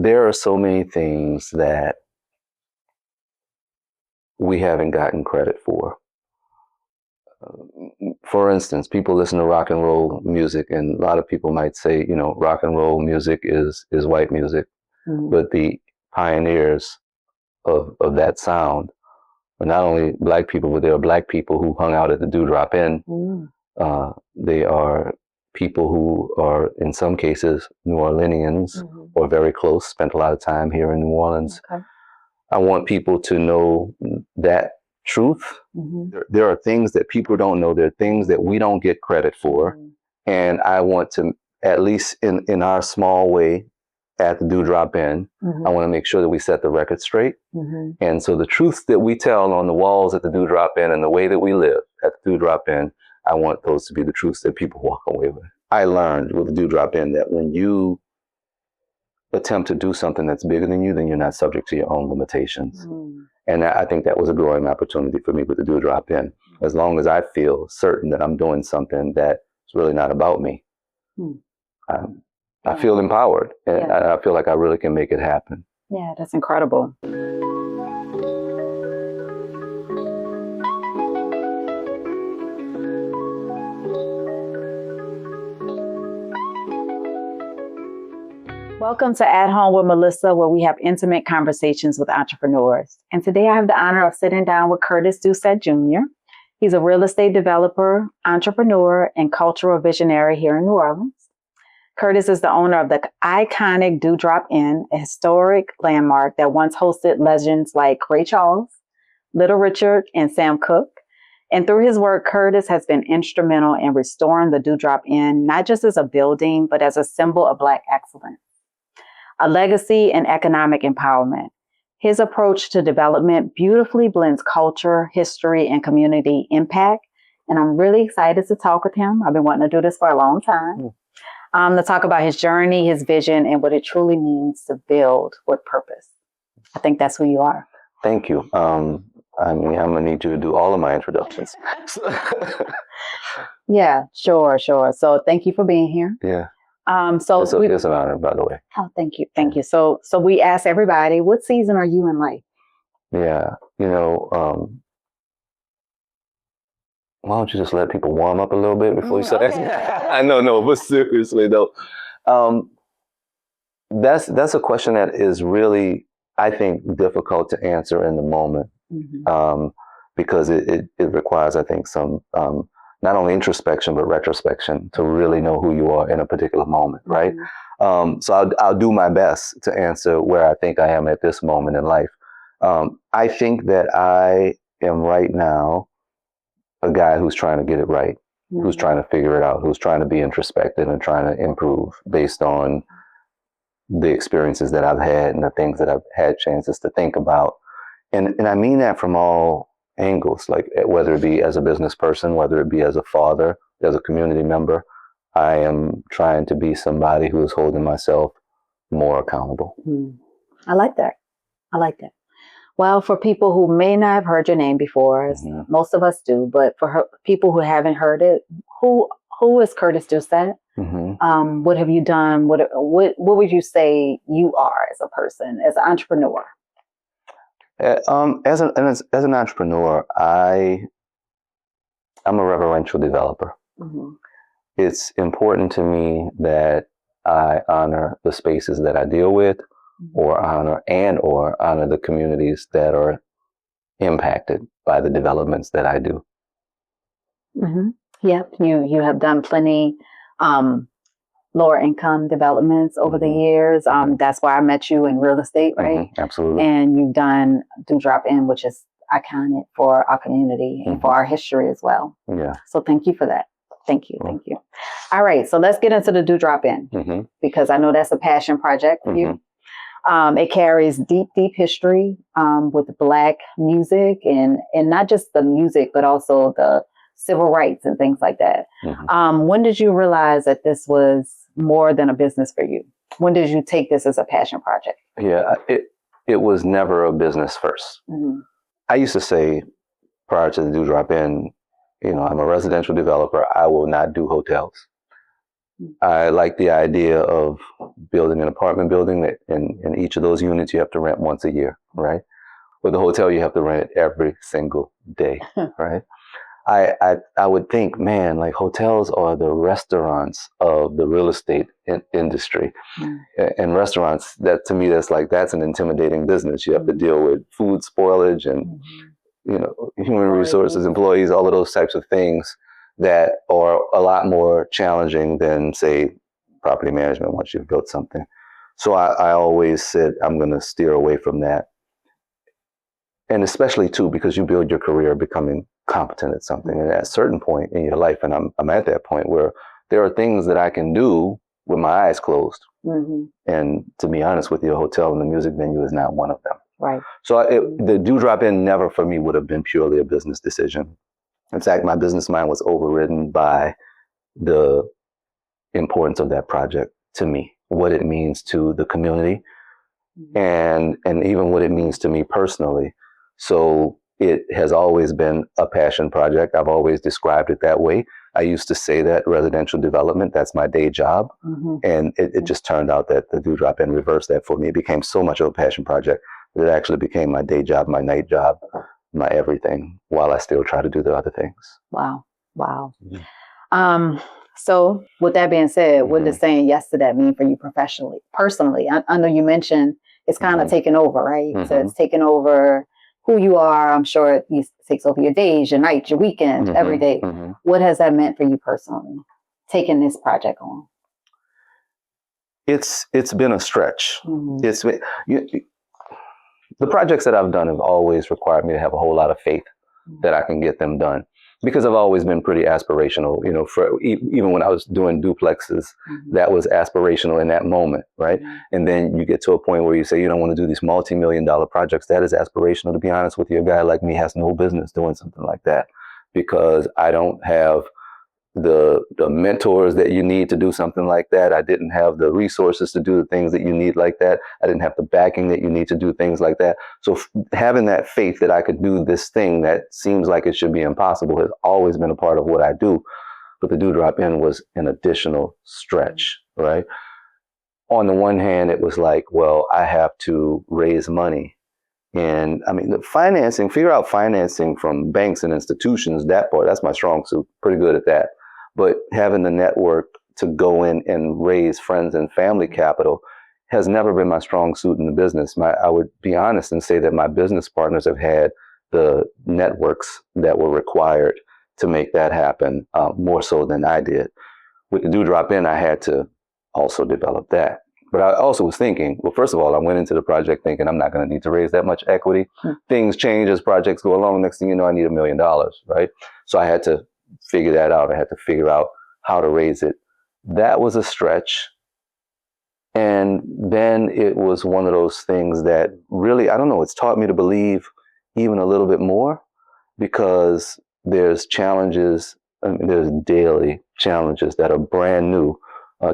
there are so many things that we haven't gotten credit for. For instance, people listen to rock and roll music, and a lot of people might say, rock and roll music is white music. Mm-hmm. But the pioneers of that sound are not only black people, but they are black people who hung out at the Dewdrop Inn. Mm-hmm. They are people who are, in some cases, New Orleanians, mm-hmm. or very close, spent a lot of time here in New Orleans. Okay. I want people to know that truth. Mm-hmm. There are things that people don't know. There are things that we don't get credit for. Mm-hmm. And I want to, at least in our small way at the Dewdrop Inn, mm-hmm. I want to make sure that we set the record straight. Mm-hmm. And so the truths that we tell on the walls at the Dewdrop Inn and the way that we live at the Dewdrop Inn, I want those to be the truths that people walk away with. I learned with the Dewdrop Inn that when you attempt to do something that's bigger than you, then you're not subject to your own limitations. Mm. And I think that was a growing opportunity for me with the Dewdrop Inn. As long as I feel certain that I'm doing something that's really not about me, I feel empowered, and I feel like I really can make it happen. Yeah, that's incredible. Welcome to At Home with Melissa, where we have intimate conversations with entrepreneurs. And today I have the honor of sitting down with Curtis Doucette Jr. He's a real estate developer, entrepreneur, and cultural visionary here in New Orleans. Curtis is the owner of the iconic Dewdrop Inn, a historic landmark that once hosted legends like Ray Charles, Little Richard, and Sam Cooke. And through his work, Curtis has been instrumental in restoring the Dewdrop Inn, not just as a building, but as a symbol of Black excellence, a legacy and economic empowerment. His approach to development beautifully blends culture, history, and community impact. And I'm really excited to talk with him. I've been wanting to do this for a long time. To talk about his journey, his vision, and what it truly means to build with purpose. I think that's who you are. Thank you. I'm going to need you to do all of my introductions. Yeah, sure. So thank you for being here. Yeah. It's an honor, by the way. Oh, thank you. So we ask everybody, what season are you in life? Yeah, why don't you just let people warm up a little bit before you start asking? I know, but seriously though, that's a question that is really, I think, difficult to answer in the moment, mm-hmm. Because it requires, I think, some not only introspection, but retrospection to really know who you are in a particular moment, right? Mm-hmm. So I'll do my best to answer where I think I am at this moment in life. I think that I am right now a guy who's trying to get it right, mm-hmm. who's trying to figure it out, who's trying to be introspective and trying to improve based on the experiences that I've had and the things that I've had chances to think about. And I mean that from all angles, like whether it be as a business person, whether it be as a father, as a community member, I am trying to be somebody who is holding myself more accountable. I like that. Well, for people who may not have heard your name before, mm-hmm. most of us do, but for people who haven't heard it, who is Curtis Doucette? Mm-hmm. What have you done? What would you say you are as a person, as an entrepreneur? As an entrepreneur, I'm a reverential developer. Mm-hmm. It's important to me that I honor the spaces that I deal with, mm-hmm. or honor the communities that are impacted by the developments that I do. Mm-hmm. Yep, you have done plenty lower income developments over mm-hmm. the years. That's why I met you in real estate, right? Mm-hmm. Absolutely. And you've done Dewdrop Inn, which is iconic for our community and mm-hmm. for our history as well. Yeah. So thank you for that. Thank you. All right, so let's get into the Dewdrop Inn, mm-hmm. because I know that's a passion project for mm-hmm. you. It carries deep history with Black music and not just the music, but also the civil rights and things like that. Mm-hmm. When did you realize that this was more than a business for you? When did you take this as a passion project? Yeah, it was never a business first. Mm-hmm. I used to say prior to the Dewdrop Inn, I'm a residential developer. I will not do hotels. I like the idea of building an apartment building that in each of those units you have to rent once a year, right? With the hotel, you have to rent it every single day, right? I would think, man, like hotels are the restaurants of the real estate industry. And restaurants, that to me, that's an intimidating business. You have to deal with food spoilage and human resources, employees, all of those types of things that are a lot more challenging than, say, property management once you've built something. So I always said I'm going to steer away from that. And especially, too, because you build your career becoming competent at something. And at a certain point in your life, and I'm at that point where there are things that I can do with my eyes closed. And to be honest with you, a hotel and a music venue is not one of them. Right. So the Dewdrop Inn never for me would have been purely a business decision. In fact, my business mind was overridden by the importance of that project to me, what it means to the community, and even what it means to me personally. So it has always been a passion project. I've always described it that way. I used to say that residential development, that's my day job. And it just turned out that the Dewdrop Inn reversed that for me. It became so much of a passion project that it actually became my day job, my night job, my everything, while I still try to do the other things. Wow. So with that being said, what does saying yes to that mean for you professionally, personally? I know you mentioned it's kind of taken over, right? So it's taken over who you are. I'm sure it takes over your days, your nights, your weekends, every day. What has that meant for you personally, taking this project on? It's been a stretch. It's been, the projects that I've done have always required me to have a whole lot of faith that I can get them done, because I've always been pretty aspirational. Even when I was doing duplexes, that was aspirational in that moment, right? And then you get to a point where you say you don't want to do these multi-million-dollar projects. That is aspirational. To be honest with you, a guy like me has no business doing something like that, because I don't have the mentors that you need to do something like that. I didn't have the resources to do the things that you need like that. I didn't have the backing that you need to do things like that. So having that faith that I could do this thing that seems like it should be impossible has always been a part of what I do. But the Dewdrop Inn was an additional stretch, right? On the one hand, it was like, well, I have to raise money. And I mean, figure out financing from banks and institutions, that part, that's my strong suit, pretty good at that. But having the network to go in and raise friends and family capital has never been my strong suit in the business. I would be honest and say that my business partners have had the networks that were required to make that happen, more so than I did. With the Dewdrop Inn, I had to also develop that. But I also was thinking, well, first of all, I went into the project thinking I'm not going to need to raise that much equity. Things change as projects go along. Next thing you know, I need $1 million, right? So I had to figure that out. I had to figure out how to raise it. That was a stretch. And then it was one of those things that really, I don't know, it's taught me to believe even a little bit more, because there's challenges, there's daily challenges that are brand new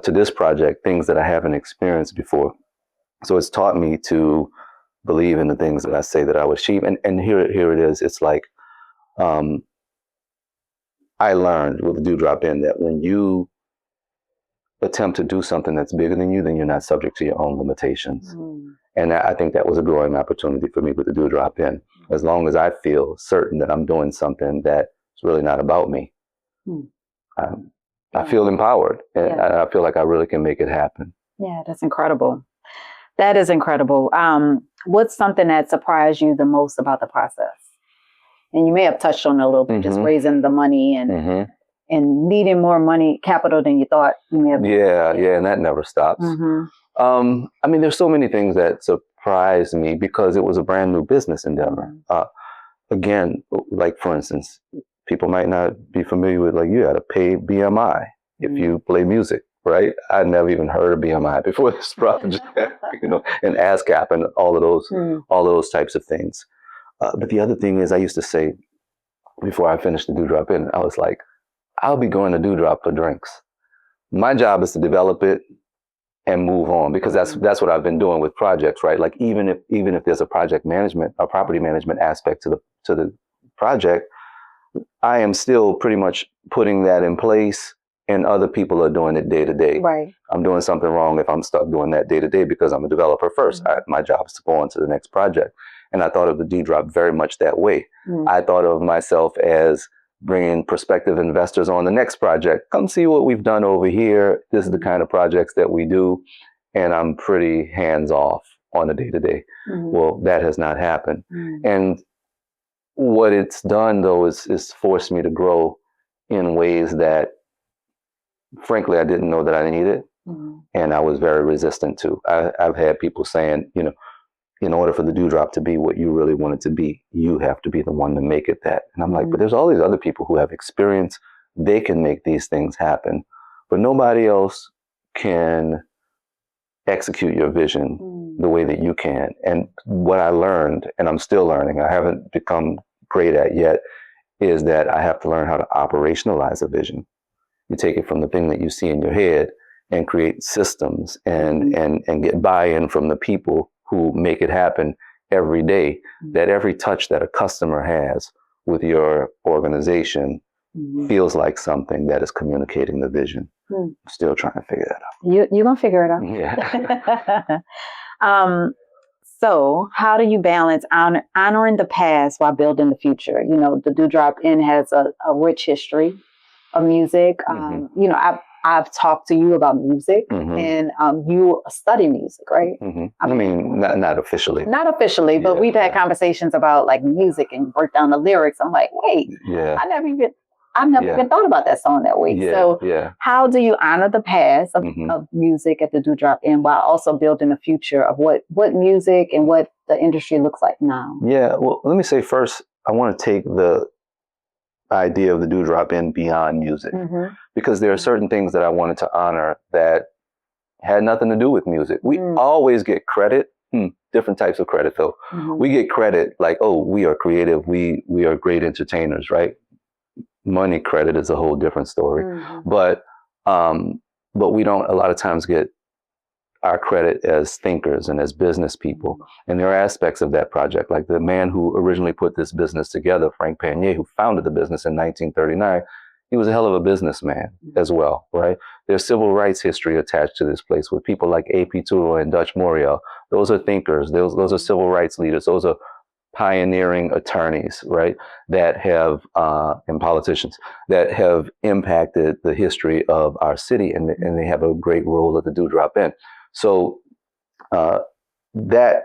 to this project, things that I haven't experienced before. So it's taught me to believe in the things that I say that I would achieve. And here it is. It's like, I learned with the Dewdrop Inn that when you attempt to do something that's bigger than you, then you're not subject to your own limitations. And I think that was a growing opportunity for me with the Dewdrop Inn. As long as I feel certain that I'm doing something that's really not about me, I feel empowered, and I feel like I really can make it happen. Yeah, that's incredible. That is incredible. What's something that surprised you the most about the process? And you may have touched on it a little bit, just raising the money and needing more money, capital than you thought you may have. Yeah, and that never stops. I mean, there's so many things that surprised me because it was a brand new business endeavor. Again, like for instance, people might not be familiar with, like, you got to pay BMI if you play music, right? I'd never even heard of BMI before this project, and ASCAP and all of those types of things. But the other thing is, I used to say, before I finished the Dewdrop Inn, I was like, I'll be going to Dewdrop for drinks. My job is to develop it and move on, because that's what I've been doing with projects, right? Like even if there's a project management, a property management aspect to the project, I am still pretty much putting that in place and other people are doing it day to day. Right. I'm doing something wrong if I'm stuck doing that day to day because I'm a developer first. My job is to go on to the next project. And I thought of the D-Drop very much that way. I thought of myself as bringing prospective investors on the next project. Come see what we've done over here. This is the kind of projects that we do. And I'm pretty hands off on a day to day. Well, that has not happened. And what it's done, though, is forced me to grow in ways that, frankly, I didn't know that I needed. And I was very resistant to. I've had people saying, you know, in order for the Dewdrop to be what you really want it to be, you have to be the one to make it that. And I'm like, but there's all these other people who have experience. They can make these things happen. But nobody else can execute your vision the way that you can. And what I learned, and I'm still learning, I haven't become great at yet, is that I have to learn how to operationalize a vision. You take it from the thing that you see in your head and create systems and get buy-in from the people who make it happen every day, that every touch that a customer has with your organization feels like something that is communicating the vision. I'm still trying to figure that out. You're going to figure it out. Yeah. So how do you balance honoring the past while building the future? You know, the Dewdrop Inn has a rich history of music. You know, I've talked to you about music, and you study music, right? I mean, not officially. Not officially, but we've had conversations about like music and work down the lyrics. I'm like, wait, I've never even thought about that song that way. So how do you honor the past of music at the Dewdrop Inn while also building the future of what music and what the industry looks like now? Yeah, well, let me say first, I want to take the idea of the Dewdrop Inn beyond music, because there are certain things that I wanted to honor that had nothing to do with music. We always get credit, different types of credit though. We get credit like, oh, we are creative, we are great entertainers, right? Money credit is a whole different story, but we don't a lot of times get our credit as thinkers and as business people. And there are aspects of that project, like the man who originally put this business together, Frank Panier, who founded the business in 1939, he was a hell of a businessman as well, right? There's civil rights history attached to this place with people like A.P. Tudor and Dutch Morial. Those are thinkers. Those are civil rights leaders. Those are pioneering attorneys, right? That have, and politicians that have impacted the history of our city, and they have a great role at the Dewdrop Inn. So that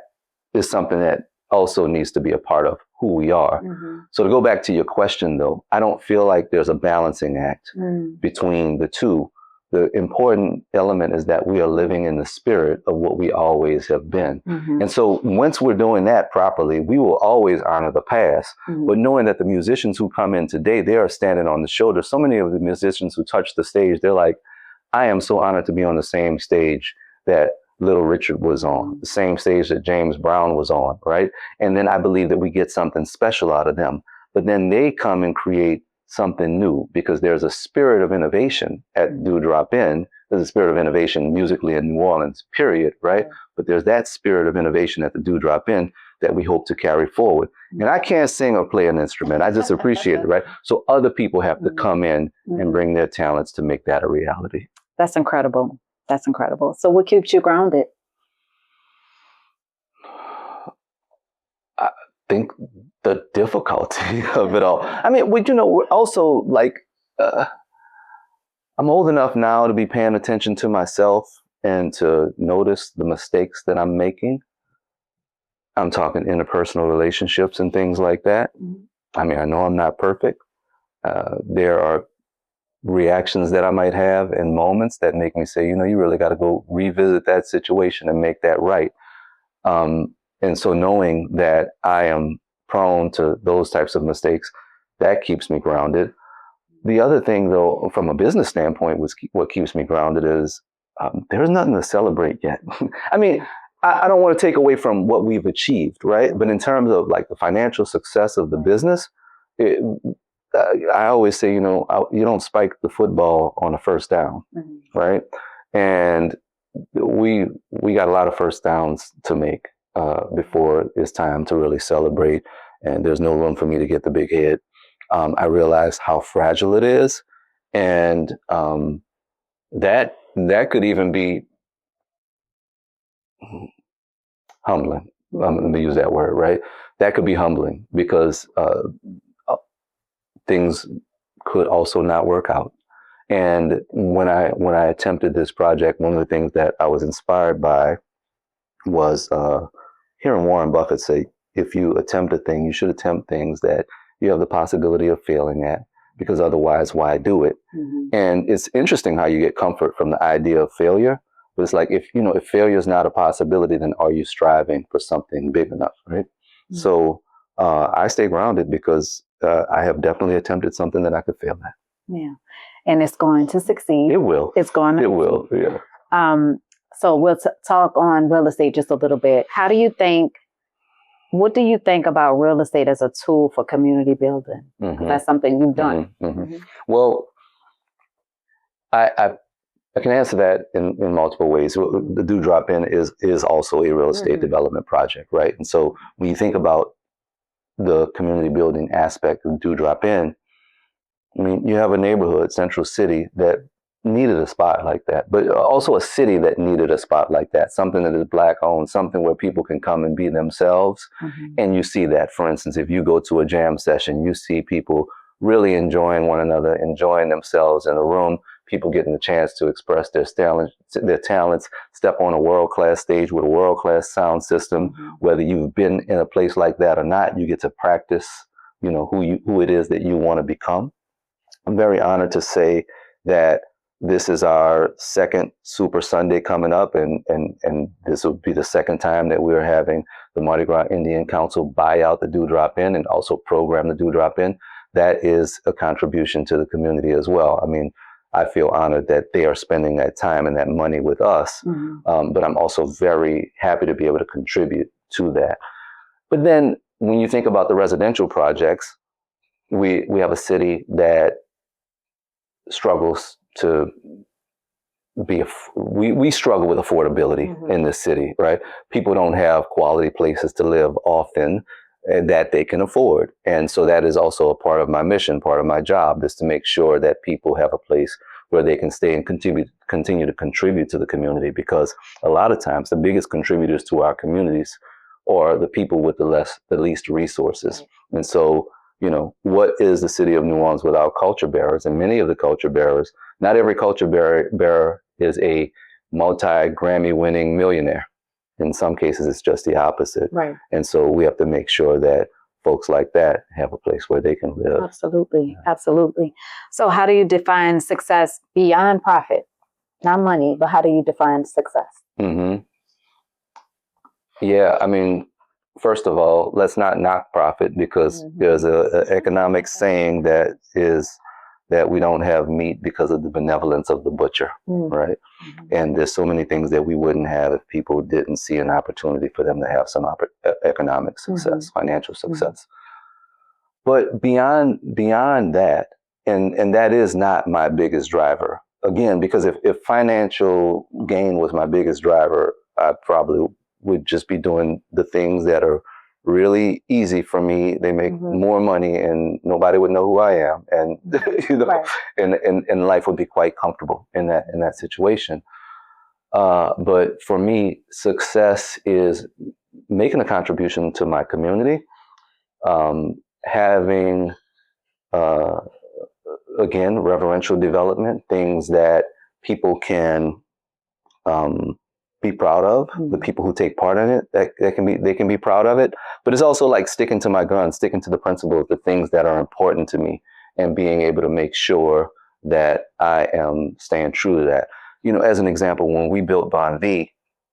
is something that also needs to be a part of who we are. So to go back to your question, though, I don't feel like there's a balancing act between the two. The important element is that we are living in the spirit of what we always have been. And so once we're doing that properly, we will always honor the past, but knowing that the musicians who come in today, they are standing on the shoulder. So many of the musicians who touch the stage, they're like, I am so honored to be on the same stage that Little Richard was on, the same stage that James Brown was on, right? And then I believe that we get something special out of them. But then they come and create something new, because there's a spirit of innovation at Dewdrop Inn. There's a spirit of innovation musically in New Orleans, period, right? But there's that spirit of innovation at the Dewdrop Inn that we hope to carry forward. And I can't sing or play an instrument. I just appreciate it, right? So other people have to come in and bring their talents to make that a reality. That's incredible. That's incredible. So what keeps you grounded? I think the difficulty of it all. I mean, you know, we're also like, I'm old enough now to be paying attention to myself and to notice the mistakes that I'm making. I'm talking interpersonal relationships and things like that. I mean, I know I'm not perfect. There are reactions that I might have in moments that make me say, you know, you really got to go revisit that situation and make that right. And so knowing that I am prone to those types of mistakes, that keeps me grounded. The other thing, though, from a business standpoint, what keeps me grounded is there's nothing to celebrate yet. I mean, I don't want to take away from what we've achieved, right? But in terms of like the financial success of the business, I always say, you know, you don't spike the football on a first down, right? And we got a lot of first downs to make before it's time to really celebrate. And there's no room for me to get the big hit. I realize how fragile it is. And that could even be humbling. Let me use that word, right? That could be humbling because things could also not work out. And when I attempted this project, one of the things that I was inspired by was hearing Warren Buffett say, if you attempt a thing, you should attempt things that you have the possibility of failing at, because otherwise, why do it? And it's interesting how you get comfort from the idea of failure. But it's like, if failure is not a possibility, then are you striving for something big enough, right? So I stay grounded because I have definitely attempted something that I could fail at. Yeah. And it's going to succeed. It will. It's going to. It will, yeah. So we'll talk on real estate just a little bit. What do you think about real estate as a tool for community building? That's something you've done. Well, I can answer that in multiple ways. The Do Drop In is also a real estate development project, right? And so when you think about the community building aspect of Do Drop In, I mean, you have a neighborhood, Central City, that needed a spot like that, but also a city that needed a spot like that, something that is Black owned, something where people can come and be themselves. And you see that, for instance, if you go to a jam session, you see people really enjoying one another, enjoying themselves in a room, people getting the chance to express their talents, step on a world-class stage with a world-class sound system. Whether you've been in a place like that or not, you get to practice, who it is that you want to become. I'm very honored to say that this is our second Super Sunday coming up, and this will be the second time that we're having the Mardi Gras Indian Council buy out the Do Drop In and also program the Do Drop In. That is a contribution to the community as well. I mean, I feel honored that they are spending that time and that money with us, but I'm also very happy to be able to contribute to that. But then when you think about the residential projects, we have a city that struggles to we struggle with affordability in this city, right? People don't have quality places to live often that they can afford. And so that is also a part of my mission, part of my job, is to make sure that people have a place where they can stay and continue to contribute to the community, because a lot of times the biggest contributors to our communities are the people with the least resources. And so, what is the city of New Orleans without culture bearers? And many of the culture bearers, not every culture bearer is a multi-Grammy winning millionaire. In some cases, it's just the opposite. Right. And so we have to make sure that folks like that have a place where they can live. Absolutely. Absolutely. So how do you define success beyond profit? Not money, but how do you define success? Yeah, I mean, first of all, let's not knock profit, because there's an economic saying that we don't have meat because of the benevolence of the butcher, right? And there's so many things that we wouldn't have if people didn't see an opportunity for them to have some economic success, financial success. But beyond that, and that is not my biggest driver. Again, because if financial gain was my biggest driver, I probably would just be doing the things that are really easy for me. They make more money and nobody would know who I am. And, and life would be quite comfortable in that situation. But for me, success is making a contribution to my community, having, again, reverential development, things that people can, be proud of, the people who take part in it, they can be proud of it. But it's also like sticking to my guns, sticking to the principles, the things that are important to me, and being able to make sure that I am staying true to that. As an example, when we built Bon V,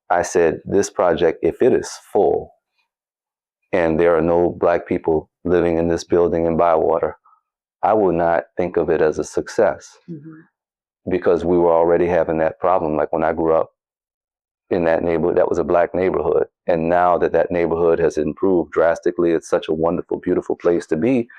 I said, this project, if it is full and there are no Black people living in this building in Bywater, I will not think of it as a success, because we were already having that problem. Like when I grew up in that neighborhood, that was a Black neighborhood. And now that neighborhood has improved drastically, it's such a wonderful, beautiful place to be.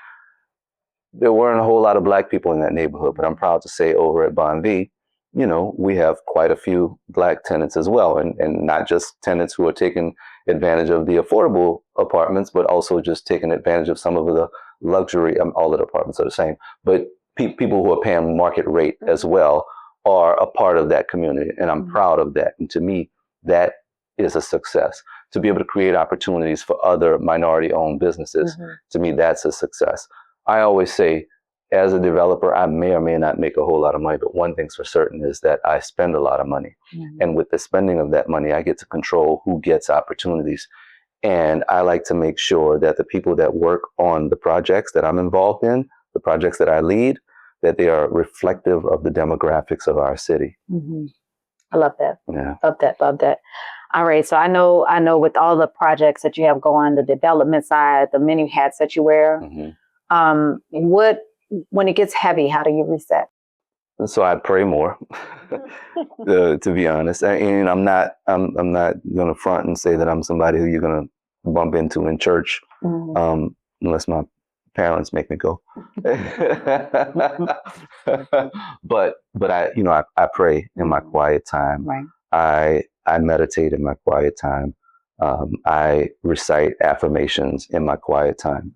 There weren't a whole lot of Black people in that neighborhood, but I'm proud to say over at Bon V, we have quite a few Black tenants as well. And not just tenants who are taking advantage of the affordable apartments, but also just taking advantage of some of the luxury, all of the apartments are the same, but people who are paying market rate as well are a part of that community, and I'm proud of that. And to me, that is a success. To be able to create opportunities for other minority-owned businesses, to me, that's a success. I always say, as a developer, I may or may not make a whole lot of money, but one thing's for certain is that I spend a lot of money. And with the spending of that money, I get to control who gets opportunities. And I like to make sure that the people that work on the projects that I'm involved in, the projects that I lead, that they are reflective of the demographics of our city. I love that. Yeah. Love that. All right. So I know with all the projects that you have going, the development side, the many hats that you wear, when it gets heavy, how do you reset? So I pray more, to be honest. And I'm not going to front and say that I'm somebody who you're going to bump into in church, unless my parents make me go. but I pray in my quiet time. Right. I meditate in my quiet time. I recite affirmations in my quiet time.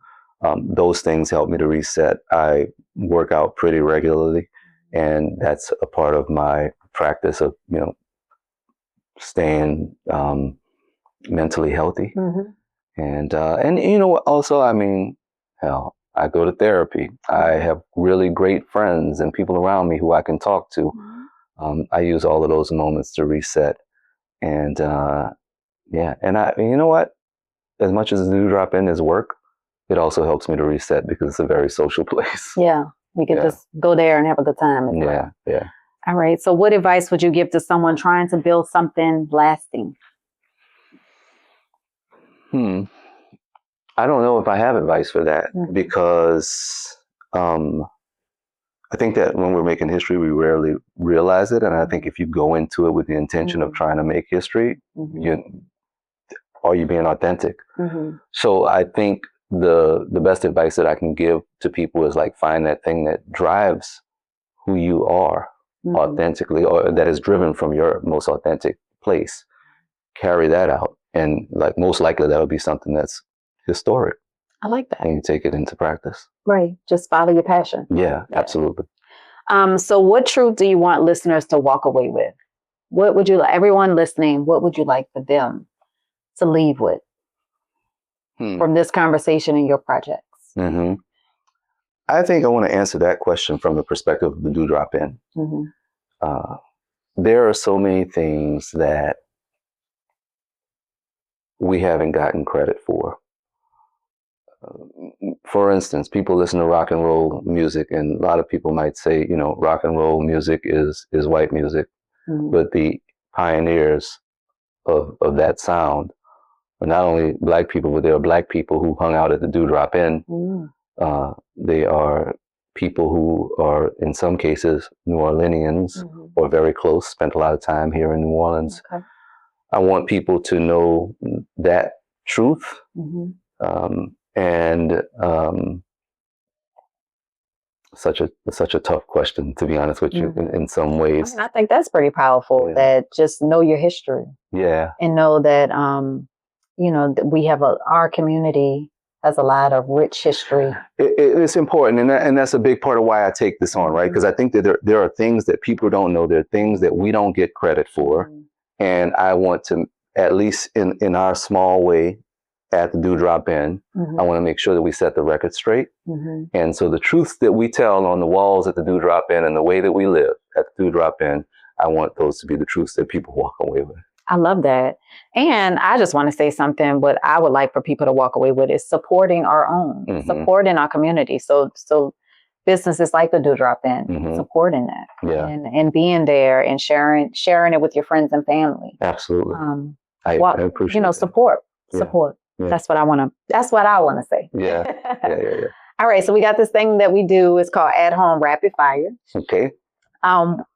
Those things help me to reset. I work out pretty regularly, and that's a part of my practice of, staying mentally healthy. And also, I mean, hell, I go to therapy. I have really great friends and people around me who I can talk to. I use all of those moments to reset. And and you know what? As much as the Dewdrop Inn is work, it also helps me to reset because it's a very social place. Yeah, you can just go there and have a good time. Yeah. All right. So what advice would you give to someone trying to build something lasting? I don't know if I have advice for that because I think that when we're making history, we rarely realize it. And I think if you go into it with the intention of trying to make history, are you being authentic? So I think the best advice that I can give to people is like find that thing that drives who you are authentically, or that is driven from your most authentic place. Carry that out, and like most likely that'll be something that's historic. I like that. And you take it into practice. Right. Just follow your passion. Yeah, absolutely. So what truth do you want listeners to walk away with? What would you like, everyone listening, what would you like for them to leave with from this conversation in your projects? I think I want to answer that question from the perspective of the Dewdrop Inn. There are so many things that we haven't gotten credit for. For instance, people listen to rock and roll music, and a lot of people might say, rock and roll music is white music. But the pioneers of that sound are not only Black people, but they are Black people who hung out at the Dewdrop Inn. They are people who are, in some cases, New Orleanians or very close, spent a lot of time here in New Orleans. I want people to know that truth. Such a tough question, to be honest with you, in some ways. I think that's pretty powerful, that just know your history. Yeah. And know that, that we have our community has a lot of rich history. It's important. And that's a big part of why I take this on, right? Because I think that there are things that people don't know. There are things that we don't get credit for. And I want to, at least in our small way, at the Dewdrop Inn, I want to make sure that we set the record straight. And so the truths that we tell on the walls at the Dewdrop Inn and the way that we live at the Dewdrop Inn, I want those to be the truths that people walk away with. I love that. And I just want to say something, what I would like for people to walk away with is supporting our own, supporting our community. So businesses like the Dewdrop Inn, supporting that, and being there and sharing it with your friends and family. Absolutely. I appreciate that. Support. Yeah. That's what I want to say. Yeah. All right. So we got this thing that we do. It's called At Home Rapid Fire. Okay.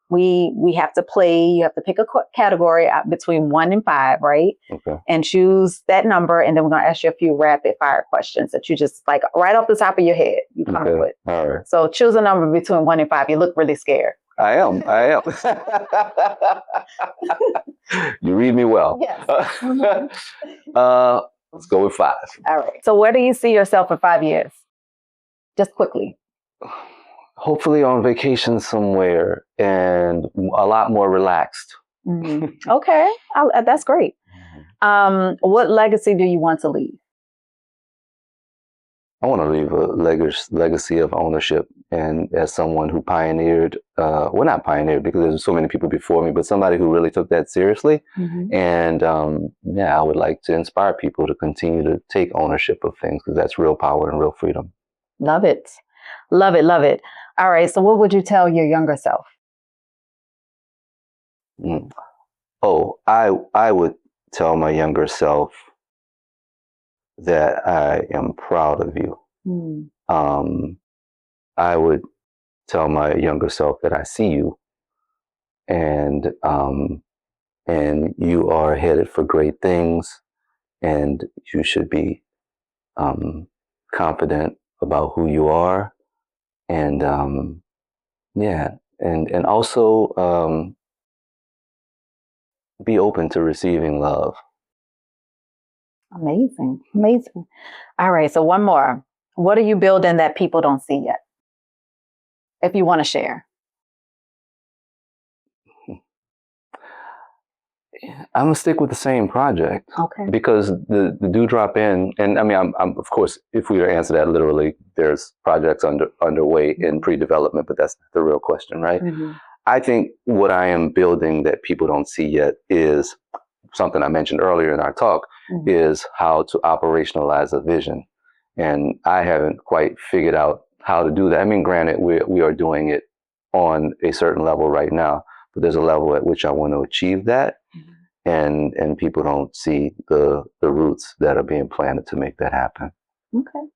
We have to play. You have to pick a category between 1 and 5, right? Okay. And choose that number. And then we're going to ask you a few rapid fire questions that you just like right off the top of your head. You come up with. All right. So choose a number between 1 and 5. You look really scared. I am. You read me well. Yes. Let's go with 5. All right. So where do you see yourself in 5 years? Just quickly. Hopefully on vacation somewhere and a lot more relaxed. Okay, that's great. What legacy do you want to leave? I want to leave a legacy of ownership, and as someone who pioneered, well, not pioneered because there's so many people before me, but somebody who really took that seriously. And yeah, I would like to inspire people to continue to take ownership of things because that's real power and real freedom. Love it. Love it. Love it. All right. So what would you tell your younger self? Oh, I would tell my younger self that I am proud of you. I would tell my younger self that I see you, and you are headed for great things, and you should be confident about who you are, and yeah, and also be open to receiving love. Amazing. Amazing. All right. So one more. What are you building that people don't see yet? If you want to share. I'm gonna stick with the same project. Okay. Because the Dewdrop Inn, and I mean, I'm of course, if we were to answer that literally, there's projects underway in pre-development, but that's not the real question, right? I think what I am building that people don't see yet is something I mentioned earlier in our talk, is how to operationalize a vision. And I haven't quite figured out how to do that. I mean, granted, we are doing it on a certain level right now, but there's a level at which I want to achieve that. And people don't see the roots that are being planted to make that happen. Okay.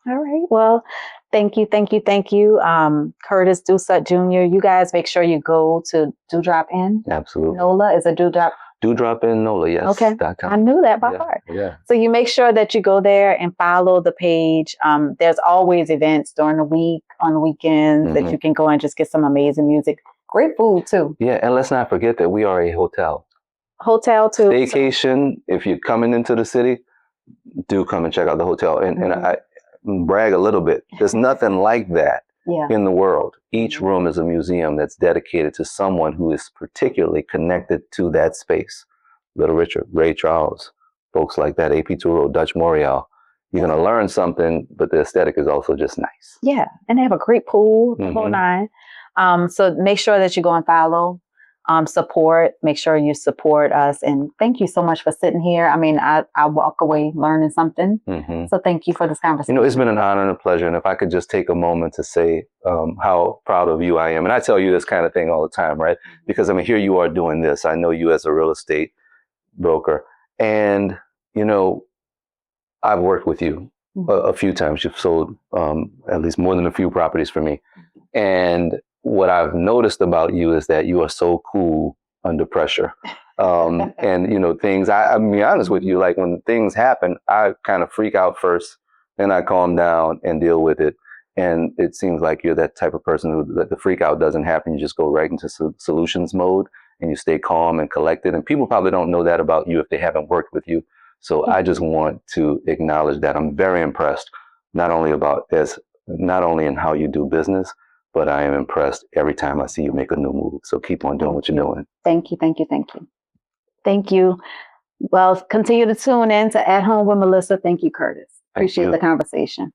All right. Well, thank you. Curtis Doucette Jr. You guys make sure you go to Dewdrop Inn. Absolutely. NOLA is a Dewdrop. Dewdrop Inn NOLA, yes. Okay. I knew that by heart. Yeah. So you make sure that you go there and follow the page. There's always events during the week, on the weekends that you can go and just get some amazing music. Great food too. Yeah. And let's not forget that we are a hotel. Hotel too. Staycation. If you're coming into the city, do come and check out the hotel. And I brag a little bit. There's nothing like that in the world. Each room is a museum that's dedicated to someone who is particularly connected to that space. Little Richard, Ray Charles, folks like that, AP Turo, Dutch Morial. You're going to learn something, but the aesthetic is also just nice. Yeah, and they have a great pool, the whole nine. So make sure that you go and follow. Support, make sure you support us. And thank you so much for sitting here. I mean, I walk away learning something. So thank you for this conversation. You know, it's been an honor and a pleasure. And if I could just take a moment to say how proud of you I am. And I tell you this kind of thing all the time, right? Because I mean, here you are doing this. I know you as a real estate broker. And, you know, I've worked with you a few times. You've sold at least more than a few properties for me. And what I've noticed about you is that you are so cool under pressure. And, you know, things, I'm be honest with you, like when things happen, I kind of freak out first, then I calm down and deal with it. And it seems like you're that type of person who the freak out doesn't happen. You just go right into solutions mode and you stay calm and collected. And people probably don't know that about you if they haven't worked with you. So I just want to acknowledge that. I'm very impressed, not only in how you do business, but I am impressed every time I see you make a new move. So keep on doing what you're doing. Thank you. Thank you. Well, continue to tune in to At Home with Melissa. Thank you, Curtis. Appreciate the conversation.